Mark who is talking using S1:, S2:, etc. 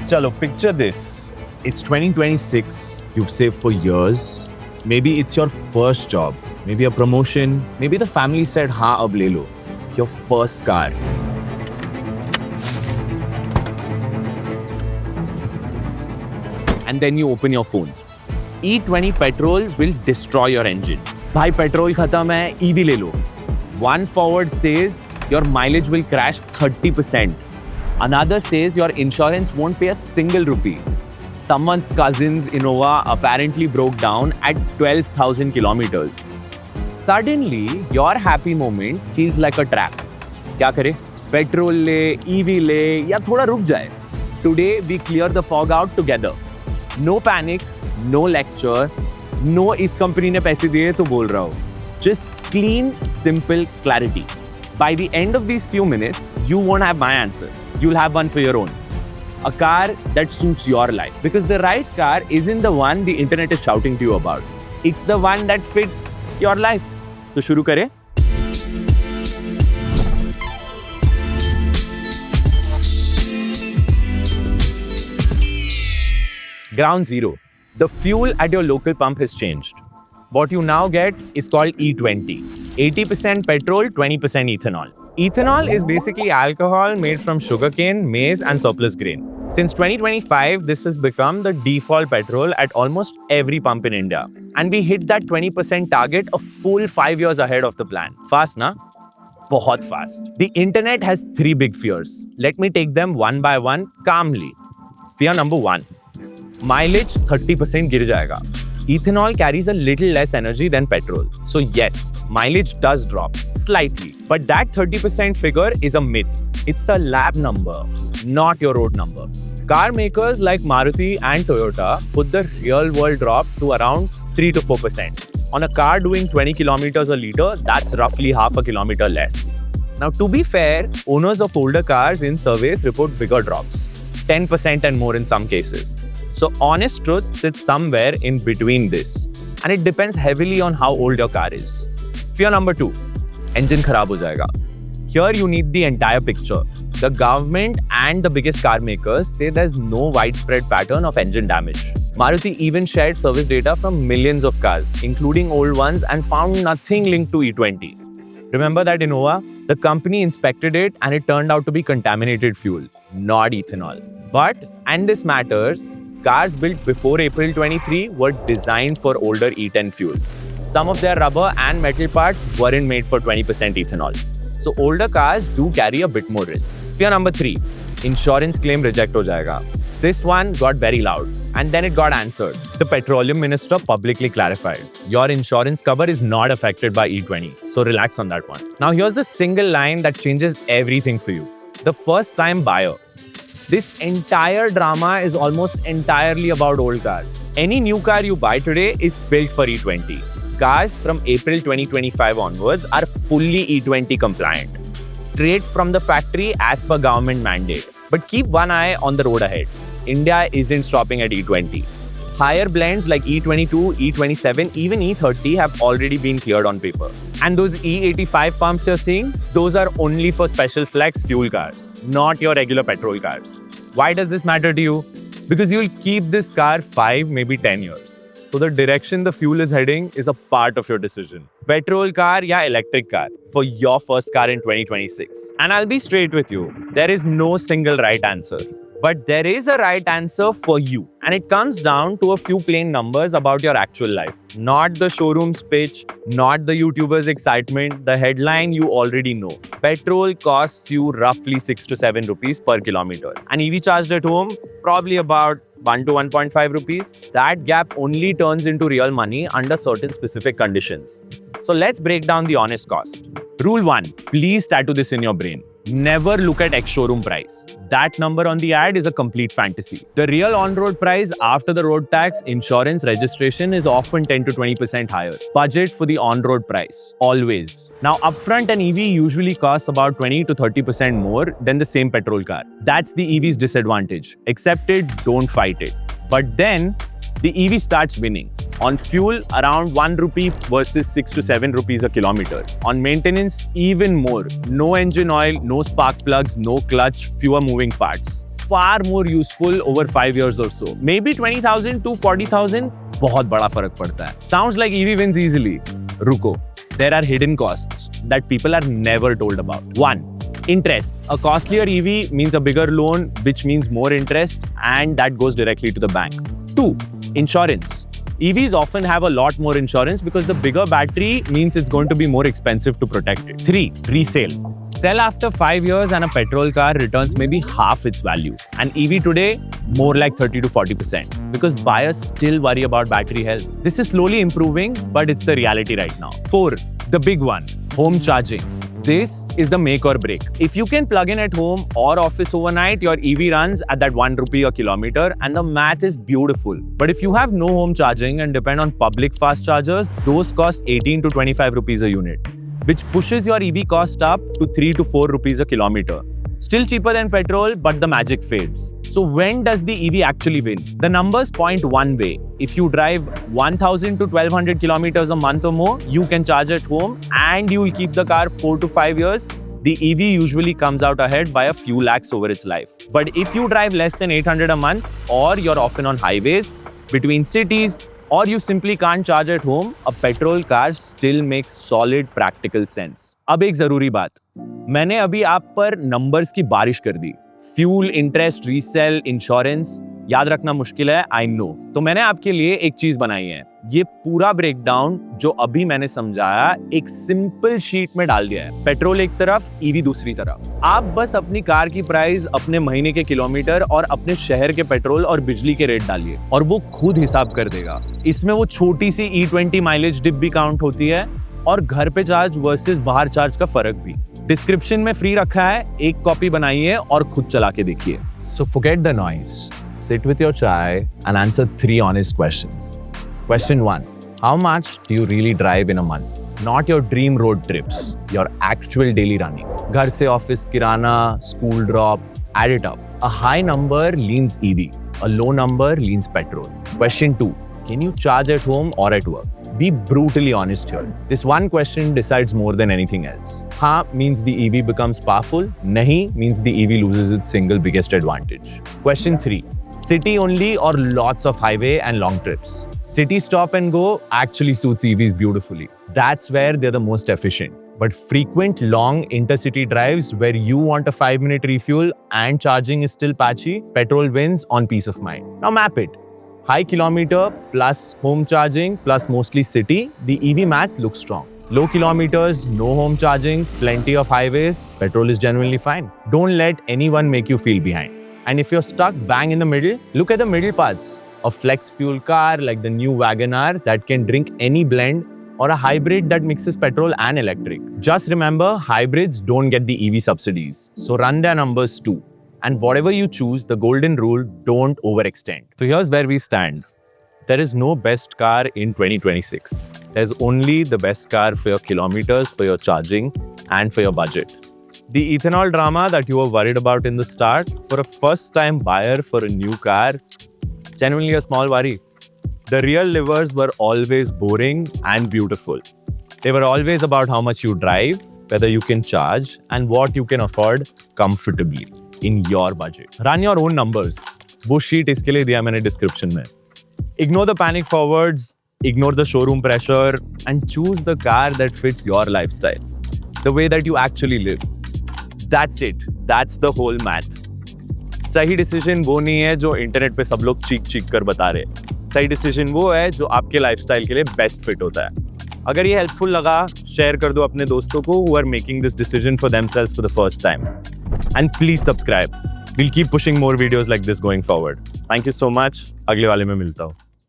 S1: Chalo, picture this. It's 2026. You've saved for years. Maybe it's your first job. Maybe a promotion. Maybe the family said, "Ha, ab le lo." Your first car. And then you open your phone. E20 petrol will destroy your engine. Bhai, petrol khatam hai, EV le lo. One forward says your mileage will crash 30%. Another says your insurance won't pay a single rupee. Someone's cousin's Innova apparently broke down at 12,000 kilometers. Suddenly, your happy moment feels like a trap. क्या करे? Petrol ले, EV ले, या थोड़ा रुक जाए. Today, we clear the fog out together. No panic, no lecture, no इस company ने पैसे दिए तो बोल रहा हूँ. Just clean, simple clarity. By the end of these few minutes, you won't have my answer. You'll have one for your own. A car that suits your life. Because the right car isn't the one the internet is shouting to you about. It's the one that fits your life. तो शुरू करें? Ground zero. The fuel at your local pump has changed. What you now get is called E20. 80% petrol, 20% ethanol. Ethanol is basically alcohol made from sugarcane, maize, and surplus grain. Since 2025, this has become the default petrol at almost every pump in India. And we hit that 20% target a full 5 years ahead of the plan. Fast, na? Bahut fast. The internet has 3 big fears. Let me take them one by one calmly. Fear number 1. Mileage 30% गिर जाएगा. Ethanol carries a little less energy than petrol. So yes, mileage does drop slightly. But that 30% figure is a myth. It's a lab number, not your road number. Car makers like Maruti and Toyota put the real world drop to around 3 to 4%. On a car doing 20 kilometers a liter, that's roughly half a kilometer less. Now to be fair, owners of older cars in surveys report bigger drops. 10% and more in some cases. So honest truth sits somewhere in between this. And it depends heavily on how old your car is. Fear number 2. Engine kharab ho jayega. Here you need the entire picture. The government and the biggest car makers say there's no widespread pattern of engine damage. Maruti even shared service data from millions of cars, including old ones, and found nothing linked to E20. Remember that Innova? The company inspected it and it turned out to be contaminated fuel, not ethanol. But, and this matters, cars built before April 23 were designed for older E10 fuel. Some of their rubber and metal parts weren't made for 20% ethanol. So older cars do carry a bit more risk. Fear number 3. Insurance claim reject ho jayega. This one got very loud and then it got answered. The petroleum minister publicly clarified, your insurance cover is not affected by E20. So relax on that one. Now here's the single line that changes everything for you. The first time buyer. This entire drama is almost entirely about old cars. Any new car you buy today is built for E20. Cars from April 2025 onwards are fully E20 compliant. Straight from the factory as per government mandate. But keep one eye on the road ahead. India isn't stopping at E20. Higher blends like E22, E27, even E30 have already been cleared on paper. And those E85 pumps you're seeing, those are only for special flex fuel cars, not your regular petrol cars. Why does this matter to you? Because you'll keep this car 5, maybe 10 years. So the direction the fuel is heading is a part of your decision. Petrol car or electric car for your first car in 2026. And I'll be straight with you, there is no single right answer. But there is a right answer for you. And it comes down to a few plain numbers about your actual life. Not the showroom's pitch, not the YouTuber's excitement, the headline you already know. Petrol costs you roughly 6 to 7 rupees per kilometer. And EV charged at home, probably about 1 to 1.5 rupees. That gap only turns into real money under certain specific conditions. So let's break down the honest cost. Rule 1, please tattoo this in your brain. Never look at ex-showroom price. That number on the ad is a complete fantasy. The real on-road price after the road tax, insurance, registration is often 10 to 20% higher. Budget for the on-road price, always. Now, upfront an EV usually costs about 20 to 30% more than the same petrol car. That's the EV's disadvantage. Accept it, don't fight it. But then, the EV starts winning. On fuel, around 1 rupee versus 6 to 7 rupees a kilometer. On maintenance, even more. No engine oil, no spark plugs, no clutch, fewer moving parts. Far more useful over 5 years or so. Maybe 20,000 to 40,000, बहुत बड़ा फर्क पड़ता है. Sounds like EV wins easily. रुको. There are hidden costs that people are never told about. 1. Interest. A costlier EV means a bigger loan, which means more interest, and that goes directly to the bank. 2. Insurance. EVs often have a lot more insurance because the bigger battery means it's going to be more expensive to protect it. 3. Resale. Sell after 5 years and a petrol car returns maybe half its value. And EV today, more like 30 to 40% because buyers still worry about battery health. This is slowly improving, but it's the reality right now. 4. The big one, home charging. This is the make or break. If you can plug in at home or office overnight, your EV runs at that 1 rupee a kilometer and the math is beautiful. But if you have no home charging and depend on public fast chargers, those cost 18 to 25 rupees a unit, which pushes your EV cost up to 3 to 4 rupees a kilometer. Still cheaper than petrol, but the magic fades. So when does the EV actually win? The numbers point one way. If you drive 1,000 to 1,200 kilometers a month or more, you can charge at home and you will keep the car 4 to 5 years. The EV usually comes out ahead by a few lakhs over its life. But if you drive less than 800 a month, or you're often on highways, between cities, or you simply can't charge at home, a petrol car still makes solid practical sense. अब एक जरूरी बात, मैंने अभी आप पर numbers की बारिश कर दी. फ्यूल, इंटरेस्ट, रीसेल, इंश्योरेंस, याद रखना मुश्किल है, आई नो. तो मैंने आपके लिए एक चीज बनाई है. ये पूरा ब्रेकडाउन जो अभी मैंने समझाया एक सिंपल शीट में डाल दिया है. पेट्रोल एक तरफ, ईवी दूसरी तरफ. आप बस अपनी कार की प्राइस, अपने महीने के किलोमीटर और अपने शहर के पेट्रोल और बिजली के रेट डालिए और वो खुद हिसाब कर देगा. इसमें वो छोटी सी E20 माइलेज डिप भी काउंट होती है और घर पे चार्ज वर्सेस बाहर चार्ज का फर्क भी. डिस्क्रिप्शन में फ्री रखा है, एक कॉपी बनाइए और खुद चला के देखिए.
S2: So forget the noise. Sit with your chai and answer 3 honest questions. Question 1. How much do you really drive in a month? Not your dream road trips, your actual daily running. घर से office, kirana, school drop, add it up. A high number leans EV. A low number leans petrol. Question 2. Can you charge at home or at work? Be brutally honest here. This one question decides more than anything else. Ha means the EV becomes powerful. Nahi means the EV loses its single biggest advantage. Question 3. City only or lots of highway and long trips? City stop and go actually suits EVs beautifully. That's where they're the most efficient. But frequent long intercity drives where you want a 5-minute refuel and charging is still patchy, petrol wins on peace of mind. Now map it. High kilometer plus home charging plus mostly city, the EV math looks strong. Low kilometers, no home charging, plenty of highways, petrol is genuinely fine. Don't let anyone make you feel behind. And if you're stuck bang in the middle, look at the middle paths. A flex fuel car like the new Wagon-R that can drink any blend, or a hybrid that mixes petrol and electric. Just remember, hybrids don't get the EV subsidies. So run their numbers too. And whatever you choose, the golden rule, don't overextend.
S1: So here's where we stand. There is no best car in 2026. There's only the best car for your kilometers, for your charging, and for your budget. The ethanol drama that you were worried about in the start, for a first-time buyer for a new car, genuinely a small worry. The real livers were always boring and beautiful. They were always about how much you drive, whether you can charge, and what you can afford comfortably in your budget. Run your own numbers. वो sheet इसके लिए दिया मैंने description में. Ignore the panic forwards, ignore the showroom pressure, and choose the car that fits your lifestyle, the way that you actually live. That's it. That's the whole math. सही decision वो नहीं है जो इंटरनेट पे सब लोग चीख कर बता रहे. सही डिसीजन वो है जो आपके लाइफस्टाइल के लिए बेस्ट फिट होता है. अगर ये हेल्पफुल लगा, शेयर कर दो अपने दोस्तों को who are making this decision for themselves for the first time. And please subscribe. We'll keep pushing more videos like this going forward. Thank you so much. अगले वाले में मिलता हूँ.